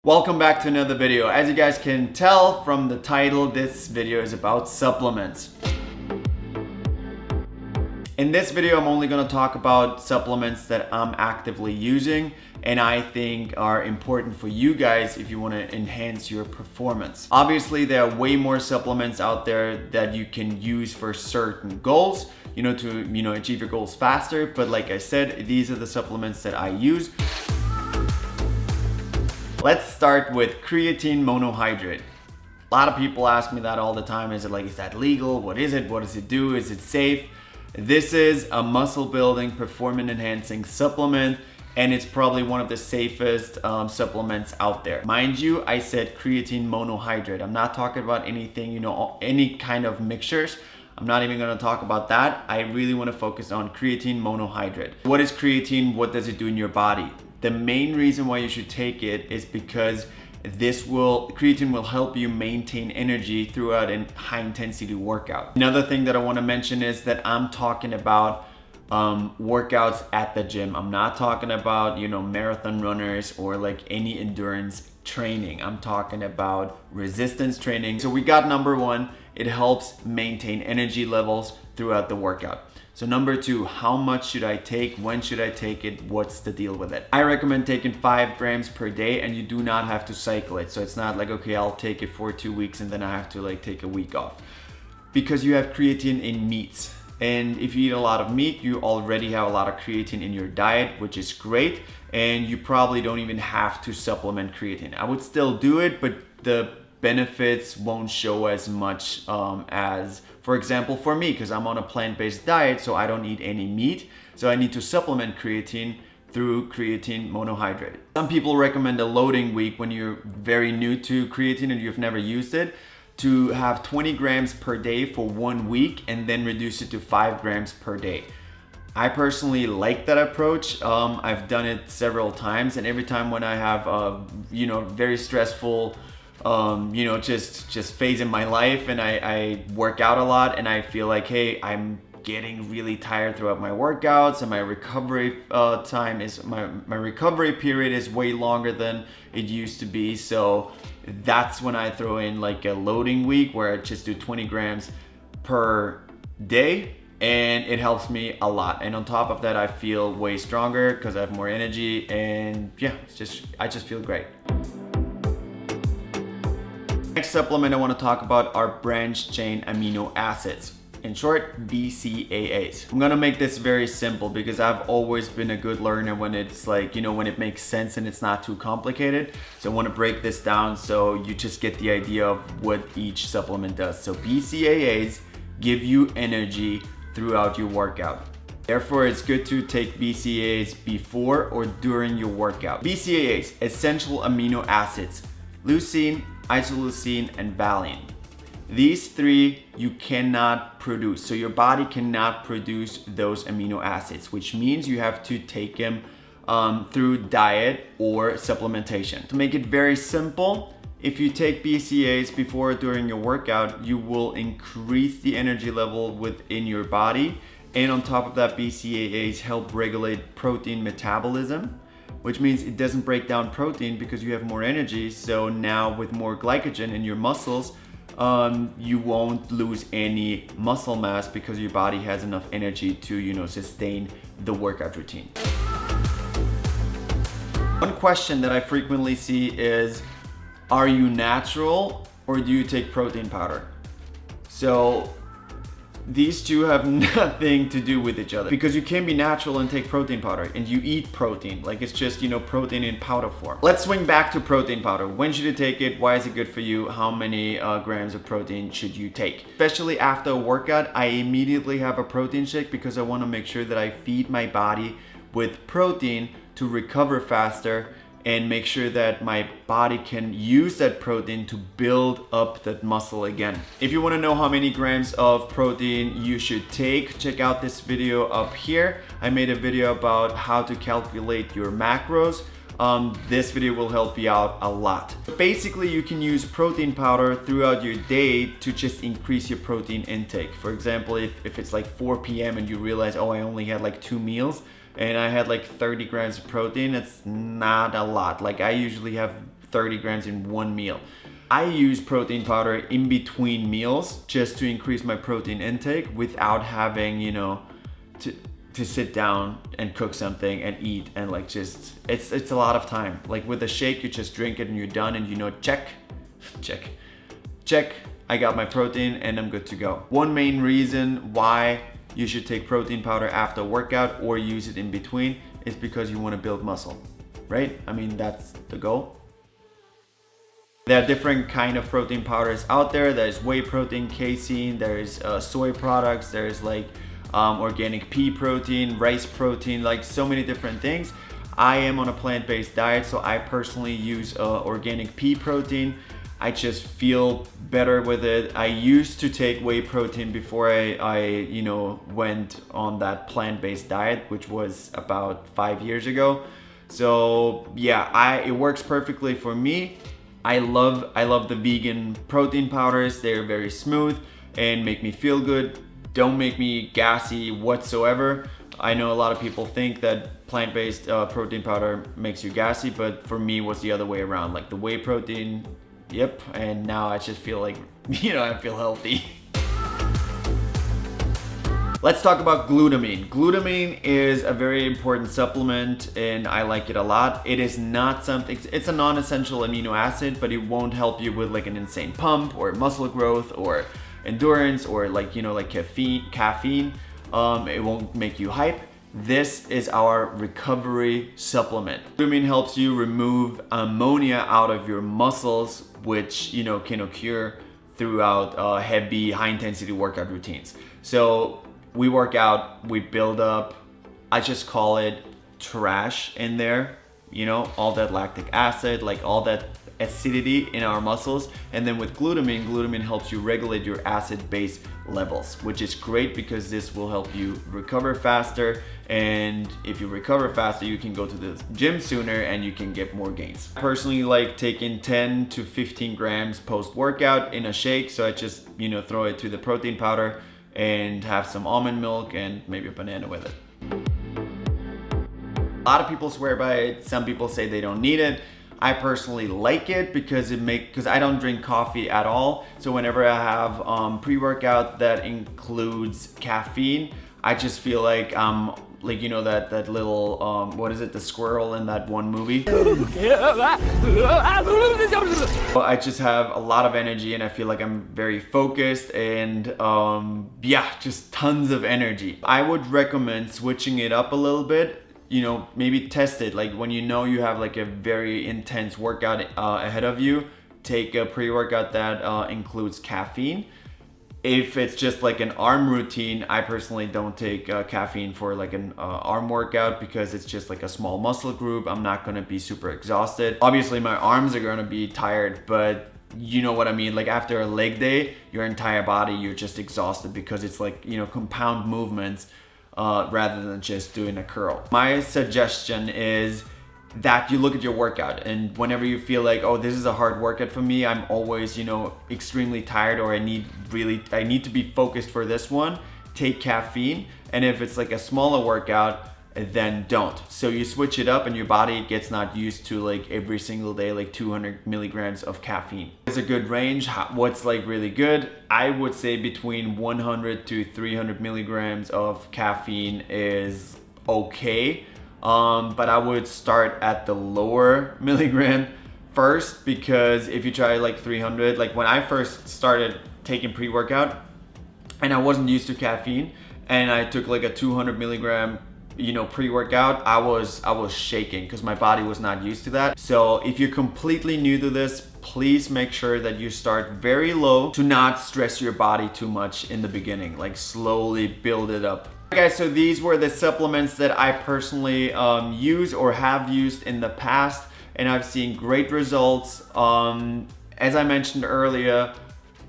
Welcome back to another video. As you guys can tell from the title, this video is about supplements. In this video, I'm only going to talk about supplements that I'm actively using and I think are important for you guys if you want to enhance your performance. Obviously, there are way more supplements out there that you can use for certain goals, to achieve your goals faster. But like I said, these are the supplements that I use. Let's start with creatine monohydrate. A lot of people ask me that all the time. Is that legal? What is it? What does it do? Is it safe? This is a muscle building, performance enhancing supplement, and it's probably one of the safest supplements out there. Mind you, I said creatine monohydrate. I'm not talking about anything, any kind of mixtures. I'm not even gonna talk about that. I really wanna focus on creatine monohydrate. What is creatine? What does it do in your body? The main reason why you should take it is because creatine will help you maintain energy throughout a high intensity workout. Another thing that I want to mention is that I'm talking about workouts at the gym. I'm not talking about marathon runners or like any endurance training. I'm talking about resistance training. So we got number one, it helps maintain energy levels throughout the workout. So number two, how much should I take? When should I take it? What's the deal with it? I recommend taking 5 grams per day, and you do not have to cycle it. So it's not like, okay, I'll take it for 2 weeks and then I have to take a week off. Because you have creatine in meats. And if you eat a lot of meat, you already have a lot of creatine in your diet, which is great. And you probably don't even have to supplement creatine. I would still do it, but the benefits won't show as much as, for example, for me, because I'm on a plant-based diet, so I don't eat any meat. So I need to supplement creatine through creatine monohydrate. Some people recommend a loading week when you're very new to creatine and you've never used it, to have 20 grams per day for 1 week and then reduce it to 5 grams per day. I personally like that approach. I've done it several times, and every time when I have very stressful just phase in my life and I work out a lot and I feel like, hey, I'm getting really tired throughout my workouts and my recovery my recovery period is way longer than it used to be. So that's when I throw in like a loading week where I just do 20 grams per day, and it helps me a lot. And on top of that, I feel way stronger because I have more energy, and yeah, I just feel great. Next supplement I want to talk about are branched chain amino acids. In short, bcaas. I'm gonna make this very simple because I've always been a good learner when it's when it makes sense and it's not too complicated. So I want to break this down so you just get the idea of what each supplement does. So bcaas give you energy throughout your workout. Therefore, it's good to take bcaas before or during your workout. bcaas, essential amino acids: leucine, isoleucine, and valine. These three you cannot produce. So your body cannot produce those amino acids, which means you have to take them through diet or supplementation. To make it very simple, if you take bcaas before or during your workout, you will increase the energy level within your body. And on top of that, bcaas help regulate protein metabolism, which means it doesn't break down protein because you have more energy. So now with more glycogen in your muscles, you won't lose any muscle mass because your body has enough energy to, sustain the workout routine. One question that I frequently see is, are you natural or do you take protein powder? So these two have nothing to do with each other, because you can be natural and take protein powder, and you eat protein. It's just, protein in powder form. Let's swing back to protein powder. When should you take it? Why is it good for you? How many grams of protein should you take? Especially after a workout, I immediately have a protein shake because I want to make sure that I feed my body with protein to recover faster and make sure that my body can use that protein to build up that muscle again. If you want to know how many grams of protein you should take, check out this video up here. I made a video about how to calculate your macros. This video will help you out a lot. Basically, you can use protein powder throughout your day to just increase your protein intake. For example, if it's like 4 p.m. and you realize, oh, I only had like 2 meals, and I had like 30 grams of protein, it's not a lot. Like I usually have 30 grams in one meal. I use protein powder in between meals just to increase my protein intake without having, you know, to sit down and cook something and eat, and like just it's a lot of time. Like with a shake, you just drink it and you're done, and you know, check, I got my protein and I'm good to go. One main reason why you should take protein powder after a workout or use it in between is because you want to build muscle, right? I mean, that's the goal. There are different kind of protein powders out there. There's whey protein, casein, there's soy products, there's like organic pea protein, rice protein, like so many different things. I am on a plant-based diet, so I personally use organic pea protein. I just feel better with it. I used to take whey protein before I you know, went on that plant-based diet, which was about 5 years ago. So yeah, it works perfectly for me. I love the vegan protein powders. They're very smooth and make me feel good. Don't make me gassy whatsoever. I know a lot of people think that plant-based protein powder makes you gassy, but for me it was the other way around. Like the whey protein, yep, and now I just feel like, you know, I feel healthy. Let's talk about glutamine. Glutamine is a very important supplement and I like it a lot. It is not something, it's a non-essential amino acid, but it won't help you with like an insane pump or muscle growth or endurance or like, you know, like caffeine. It won't make you hype. This is our recovery supplement. Glutamine helps you remove ammonia out of your muscles, which, you know, can occur throughout heavy, high-intensity workout routines. So we work out, we build up, I just call it trash in there, you know, all that lactic acid, like all that acidity in our muscles. And then with glutamine helps you regulate your acid-base levels, which is great because this will help you recover faster. And if you recover faster, you can go to the gym sooner and you can get more gains. I personally like taking 10 to 15 grams post-workout in a shake. So I just, you know, throw it to the protein powder and have some almond milk and maybe a banana with it. A lot of people swear by it. Some people say they don't need it. I personally like it because I don't drink coffee at all. So whenever I have pre-workout that includes caffeine, I just feel like like, you know, that little what is it, the squirrel in that one movie. I just have a lot of energy and I feel like I'm very focused and yeah, just tons of energy. I would recommend switching it up a little bit. You know, maybe test it. Like when you know you have like a very intense workout ahead of you, take a pre-workout that includes caffeine. If it's just like an arm routine, I personally don't take caffeine for like an arm workout because it's just like a small muscle group. I'm not gonna be super exhausted. Obviously my arms are gonna be tired, but you know what I mean? Like after a leg day, your entire body, you're just exhausted because it's like, you know, compound movements rather than just doing a curl. My suggestion is that you look at your workout, and whenever you feel like, oh, this is a hard workout for me, I'm always, you know, extremely tired, or I need to be focused for this one, take caffeine. And if it's like a smaller workout, then don't. So you switch it up and your body gets not used to like every single day like 200 milligrams of caffeine. It's a good range. What's like really good? I would say between 100 to 300 milligrams of caffeine is okay. But I would start at the lower milligram first, because if you try like 300, like when I first started taking pre-workout and I wasn't used to caffeine and I took like a 200 milligram, you know, pre-workout, I was shaking because my body was not used to that. So if you're completely new to this, please make sure that you start very low to not stress your body too much in the beginning. Like slowly build it up. Guys, so these were the supplements that I personally use or have used in the past, and I've seen great results. As I mentioned earlier,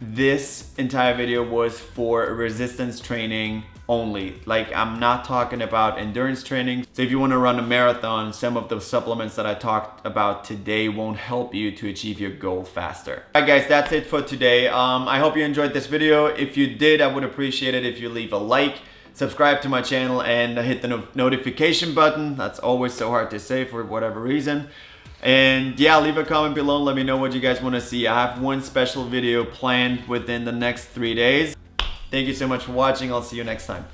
this entire video was for resistance training only. Like, I'm not talking about endurance training. So if you want to run a marathon, some of the supplements that I talked about today won't help you to achieve your goal faster. Alright guys, that's it for today. I hope you enjoyed this video. If you did, I would appreciate it if you leave a like, subscribe to my channel, and hit the notification button. That's always so hard to say for whatever reason. And yeah, leave a comment below and let me know what you guys want to see. I have one special video planned within the next 3 days. Thank you so much for watching. I'll see you next time.